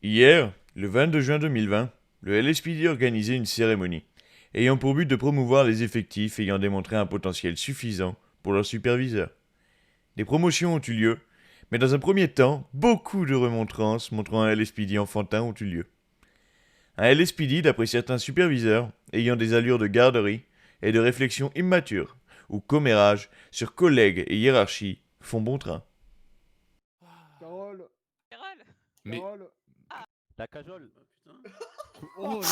Hier, le 22 juin 2020, le LSPD organisait une cérémonie, ayant pour but de promouvoir les effectifs ayant démontré un potentiel suffisant pour leurs superviseurs. Des promotions ont eu lieu, mais dans un premier temps, beaucoup de remontrances montrant un LSPD enfantin ont eu lieu. Un LSPD, d'après certains superviseurs, ayant des allures de garderie et de réflexion immature, ou commérage sur collègues et hiérarchie, font bon train. Carole, Général. Mais, Carole. La cajole. putain. Oh,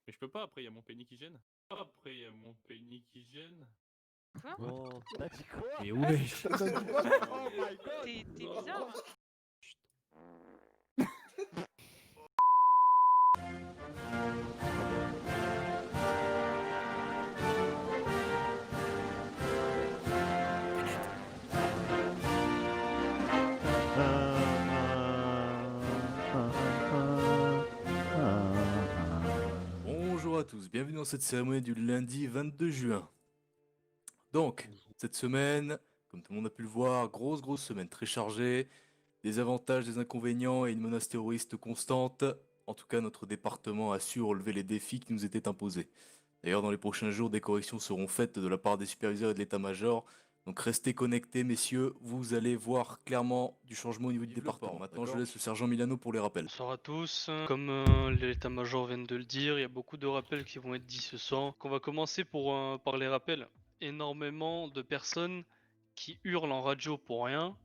Mais je peux pas, après il y a mon pénis qui gêne. Après il y a mon pénis qui gêne. Quoi? Bon, t'as dit quoi? Mais ouais. t'as dit quoi? Oh my god. T'es bizarre, hein. Bonjour à tous, bienvenue dans cette cérémonie du lundi 22 juin. Donc, cette semaine, comme tout le monde a pu le voir, grosse semaine très chargée, des avantages, des inconvénients et une menace terroriste constante. En tout cas, notre département a su relever les défis qui nous étaient imposés. D'ailleurs, dans les prochains jours, des corrections seront faites de la part des superviseurs et de l'état-major. Donc restez connectés, messieurs, vous allez voir clairement du changement au niveau du département. Maintenant, je laisse le sergent Milano pour les rappels. Bonsoir à tous. Comme l'état-major vient de le dire, il y a beaucoup de rappels qui vont être dits ce soir. On va commencer par les rappels. Énormément de personnes qui hurlent en radio pour rien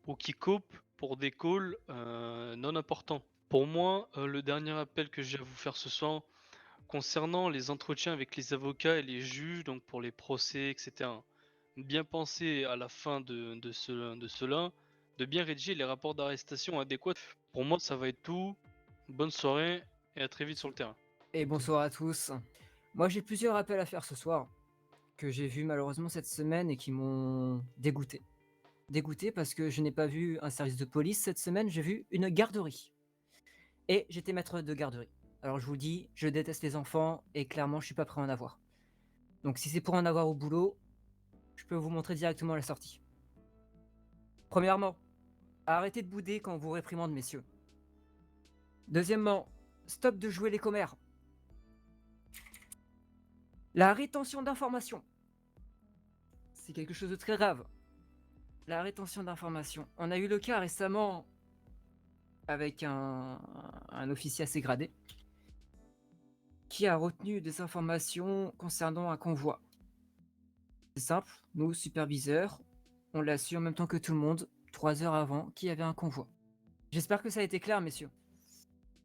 ou qui copent pour des calls non importants. Pour moi, le dernier appel que j'ai à vous faire ce soir concernant les entretiens avec les avocats et les juges, donc pour les procès, etc. Bien penser à la fin de cela, de bien rédiger les rapports d'arrestation adéquats. Pour moi, ça va être tout. Bonne soirée et à très vite sur le terrain. Et bonsoir à tous. Moi, j'ai plusieurs appels à faire ce soir que j'ai vus malheureusement cette semaine et qui m'ont dégoûté. Dégoûté parce que je n'ai pas vu un service de police cette semaine, j'ai vu une garderie. Et j'étais maître de garderie. Alors je vous le dis, je déteste les enfants et clairement, je suis pas prêt à en avoir. Donc si c'est pour en avoir au boulot, je peux vous montrer directement la sortie. Premièrement, arrêtez de bouder quand on vous réprimande, messieurs. Deuxièmement, stop de jouer les commères. La rétention d'informations. C'est quelque chose de très grave. La rétention d'informations. On a eu le cas récemment avec un officier assez gradé qui a retenu des informations concernant un convoi. C'est simple, nous, superviseurs, on l'a su en même temps que tout le monde, 3 heures avant, qu'il y avait un convoi. J'espère que ça a été clair, messieurs.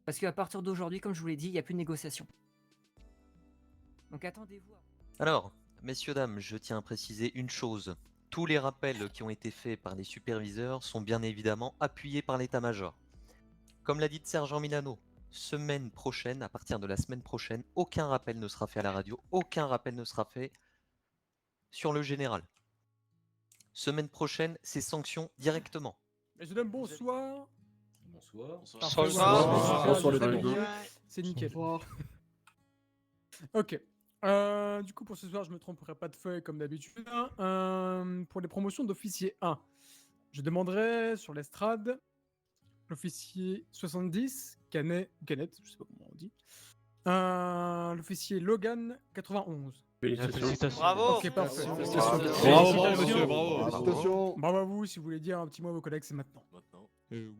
Parce qu'à partir d'aujourd'hui, comme je vous l'ai dit, il n'y a plus de négociation. Donc attendez-vous. Alors, messieurs, dames, je tiens à préciser une chose. Tous les rappels qui ont été faits par les superviseurs sont bien évidemment appuyés par l'état-major. Comme l'a dit le sergent Milano, semaine prochaine, à partir de la semaine prochaine, aucun rappel ne sera fait à la radio, aucun rappel ne sera fait sur le général. Semaine prochaine, c'est sanction directement. Messieurs, dames, bonsoir. Bonsoir. Parfait, Bonsoir. voilà, Bonsoir, les très amis. bien. C'est nickel. Ok. Du coup, pour ce soir, je me tromperai pas de feuille comme d'habitude. Pour les promotions d'officier 1, je demanderai sur l'estrade l'officier 70, Canet, je sais pas comment on dit. L'officier Logan 91. Félicitations. Bravo. Ok, parfait. Bravo, monsieur, bravo. Félicitations. Bravo à vous, si vous voulez dire un petit mot à vos collègues, c'est maintenant. Oui.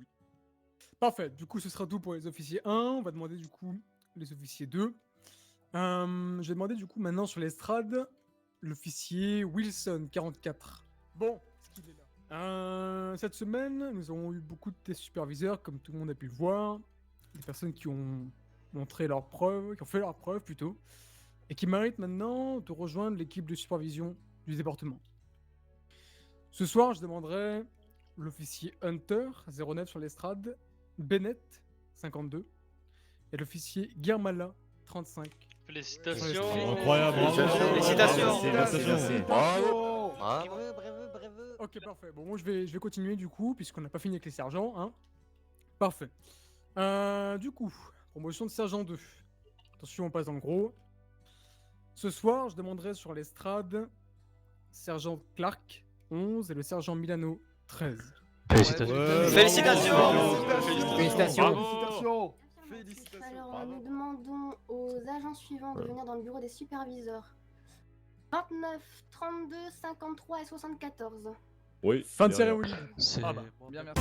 Parfait, du coup ce sera tout pour les officiers 1, on va demander du coup les officiers 2. Je vais demander du coup maintenant sur l'estrade l'officier Wilson 44. Bon, est-ce qu'il est là? Cette semaine, nous avons eu beaucoup de tests superviseurs, comme tout le monde a pu le voir. Des personnes qui ont montré leurs preuves, qui ont fait leurs preuves plutôt, et qui méritent maintenant de rejoindre l'équipe de supervision du département. Ce soir, je demanderai l'officier Hunter 09 sur l'estrade, Bennett 52 et l'officier Guermala 35. Félicitations. Incroyable, bravo. Félicitations. Bravo. Bravo. Ok, parfait. Bon, moi je vais continuer du coup, puisqu'on n'a pas fini avec les sergents. Hein. Parfait. Du coup, promotion de sergent 2. Attention, on passe dans le gros. Ce soir, je demanderai sur l'estrade sergent Clark 11 et le sergent Milano 13. Félicitations. Félicitations. Alors, nous demandons aux agents suivants de venir dans le bureau des superviseurs. 29, 32, 53 et 74. Oui. Fin de cérémonie. C'est Ah bah. bon. Bien, merci.